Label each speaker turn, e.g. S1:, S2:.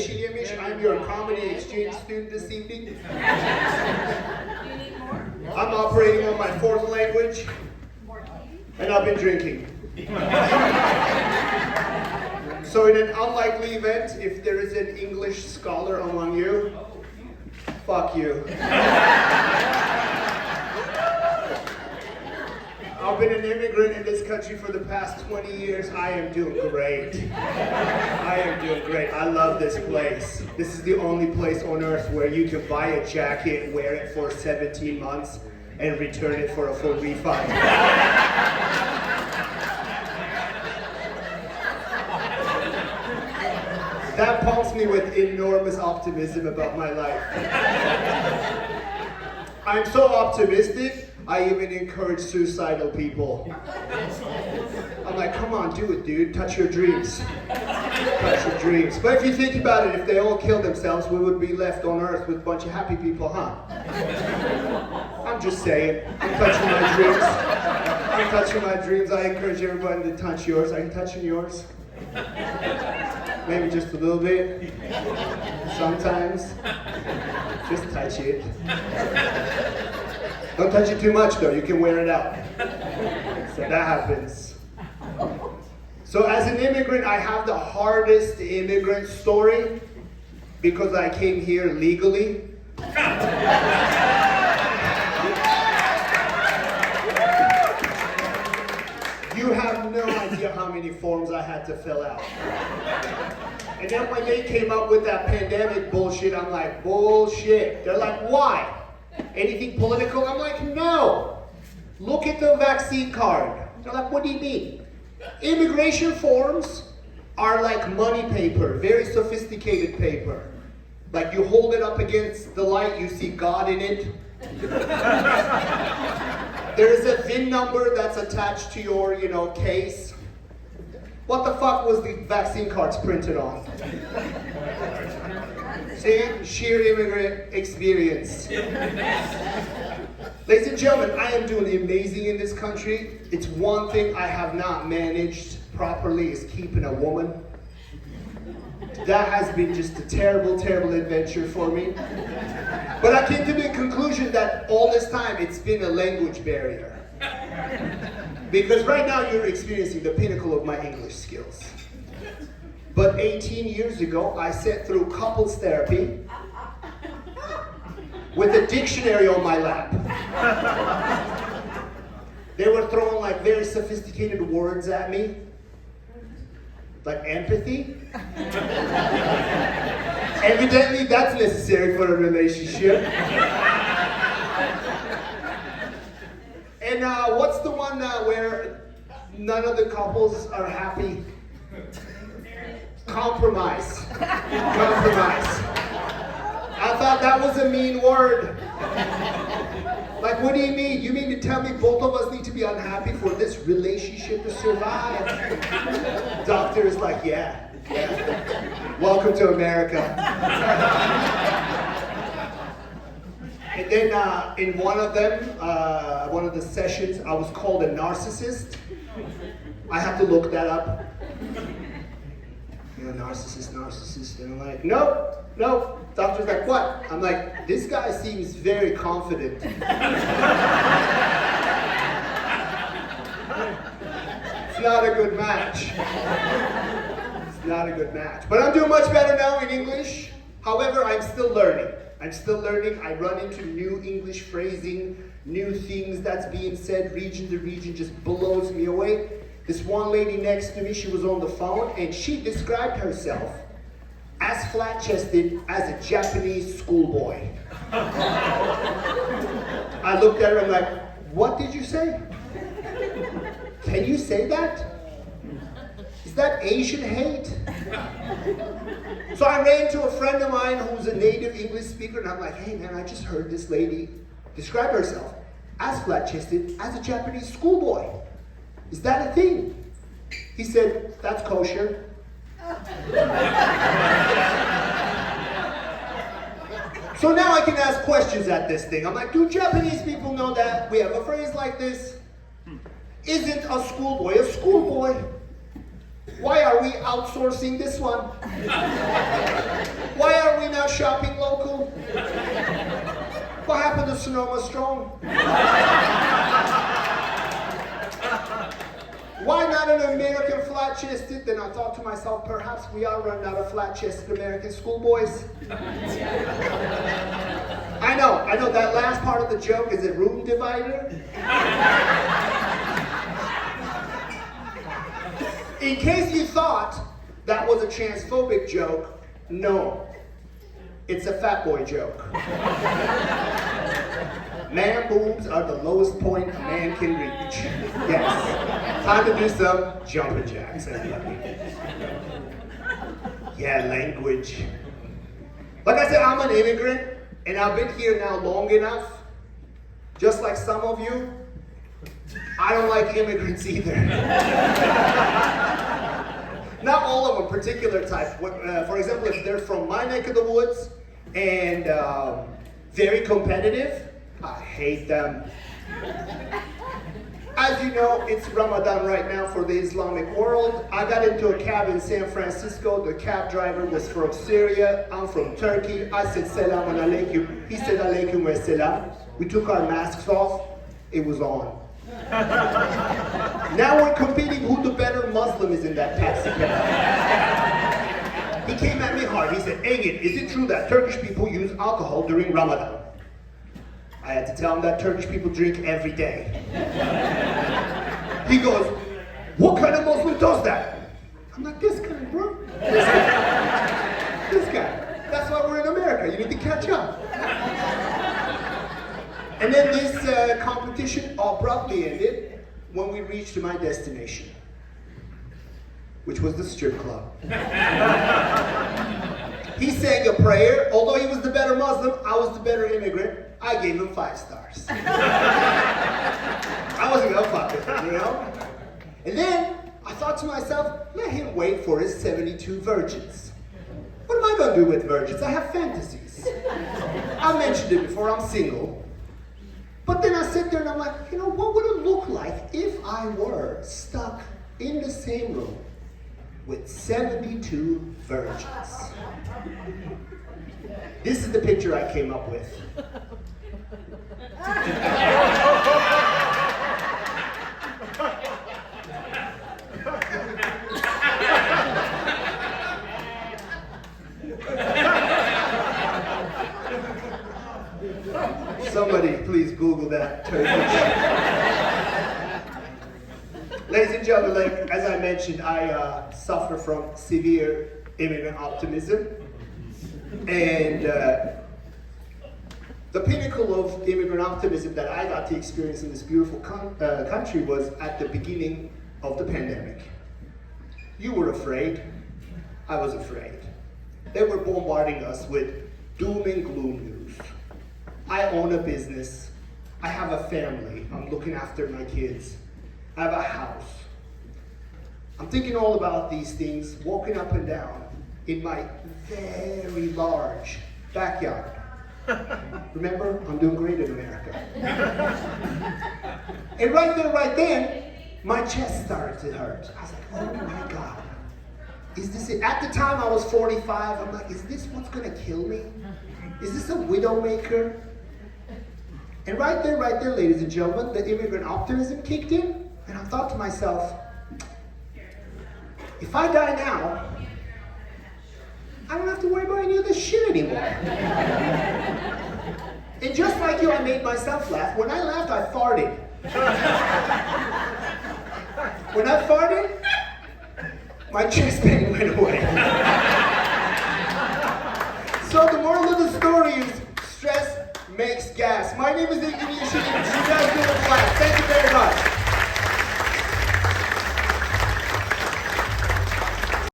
S1: yemiş. I'm your comedy exchange student this evening.
S2: Do you need more?
S1: I'm operating on my fourth language, and I've been drinking. So in an unlikely event, if there is an English scholar among you, fuck you. I've been an immigrant in this country for the past 20 years. I am doing great. I am doing great. I love this place. This is the only place on earth where you can buy a jacket, wear it for 17 months, and return it for a full refund. That pumps me with enormous optimism about my life. I'm so optimistic, I even encourage suicidal people. I'm like, come on, do it, dude. Touch your dreams. Touch your dreams. But if you think about it, if they all killed themselves, we would be left on Earth with a bunch of happy people, huh? I'm just saying. I'm touching my dreams. I'm touching my dreams. I encourage everybody to touch yours. Are you touching yours? Maybe just a little bit. Sometimes. Just touch it. Don't touch it too much though, you can wear it out. So that happens. So as an immigrant, I have the hardest immigrant story because I came here legally. You have no idea how many forms I had to fill out. And then when they came up with that pandemic bullshit, I'm like, bullshit. They're like, why? Anything political? I'm like, no. Look at the vaccine card. They're like, what do you mean? Immigration forms are like money paper, very sophisticated paper. Like you hold it up against the light, you see God in it. There's a VIN number that's attached to your, case. What the fuck was the vaccine cards printed on? See? Sheer immigrant experience. Ladies and gentlemen, I am doing amazing in this country. It's one thing I have not managed properly is keeping a woman. That has been just a terrible, terrible adventure for me. But I came to the conclusion that all this time it's been a language barrier. Because right now you're experiencing the pinnacle of my English skills. But 18 years ago, I sat through couples therapy with a dictionary on my lap. They were throwing like very sophisticated words at me. Like empathy. Evidently, that's necessary for a relationship. And what's the one where none of the couples are happy? Compromise. Compromise. I thought that was a mean word. Like, what do you mean? You mean to tell me both of us need to be unhappy for this relationship to survive? Doctor is like, yeah. Welcome to America. And then in one of them, one of the sessions, I was called a narcissist. I have to look that up. Narcissist. And I'm like, nope. Doctor's like, what? I'm like, this guy seems very confident. It's not a good match. It's not a good match. But I'm doing much better now in English. However, I'm still learning. I run into new English phrasing, new things that's being said, region to region, just blows me away. This one lady next to me, she was on the phone, and she described herself as flat-chested as a Japanese schoolboy. I looked at her, I'm like, what did you say? Can you say that? Is that Asian hate? So I ran to a friend of mine who's a native English speaker, and I'm like, hey man, I just heard this lady describe herself as flat-chested as a Japanese schoolboy. Is that a thing? He said, that's kosher. So now I can ask questions at this thing. I'm like, do Japanese people know that we have a phrase like this? Isn't a schoolboy a schoolboy? Why are we outsourcing this one? Why are we not shopping local? What happened to Sonoma Strong? Why not an American flat-chested? Then I thought to myself, perhaps we are running out of flat-chested American schoolboys. I know, that last part of the joke is a room divider. In case you thought that was a transphobic joke, no. It's a fat boy joke. Man boobs are the lowest point a man can reach. Yes. Time to do some jumping jacks, everybody. Yeah, language. Like I said, I'm an immigrant, and I've been here now long enough. Just like some of you, I don't like immigrants either. Not all of them, particular type. For example, if they're from my neck of the woods and very competitive, I hate them. As you know, it's Ramadan right now for the Islamic world. I got into a cab in San Francisco. The cab driver was from Syria. I'm from Turkey. I said, Selam alaikum. He said, alaikum wa salam. We took our masks off. It was on. Now we're competing who the better Muslim is in that taxi cab. He came at me hard. He said, Engin, is it true that Turkish people use alcohol during Ramadan? I had to tell him that Turkish people drink every day. He goes, what kind of Muslim does that? I'm like, this guy, bro. This guy. This guy. That's why we're in America. You need to catch up. And then this competition abruptly ended when we reached my destination, which was the strip club. He sang a prayer. Although he was the better Muslim, I was the better immigrant. I gave him 5 stars. I wasn't gonna fuck with him, you know? And then I thought to myself, let him wait for his 72 virgins. What am I gonna do with virgins? I have fantasies. I mentioned it before, I'm single. But then I sit there and I'm like, you know, what would it look like if I were stuck in the same room with 72 virgins? This is the picture I came up with. Somebody please Google that Turkish. Ladies and gentlemen, like, as I mentioned, I suffer from severe immigrant optimism. And the pinnacle of immigrant optimism that I got to experience in this beautiful country was at the beginning of the pandemic. You were afraid. I was afraid. They were bombarding us with doom and gloom news. I own a business. I have a family. I'm looking after my kids. I have a house. I'm thinking all about these things, walking up and down in my very large backyard. Remember, I'm doing great in America. And right there, right then, my chest started to hurt. I was like, oh my God. Is this it? At the time I was 45, I'm like, is this what's gonna kill me? Is this a widowmaker? And right there, ladies and gentlemen, the immigrant optimism kicked in, and I thought to myself, if I die now, I don't have to worry about any of this shit anymore. And just like you, I made myself laugh. When I laughed, I farted. When I farted, my chest pain went away. So the moral of the story is stress makes gas. My name is Engin. You guys do it flat. Thank you very much.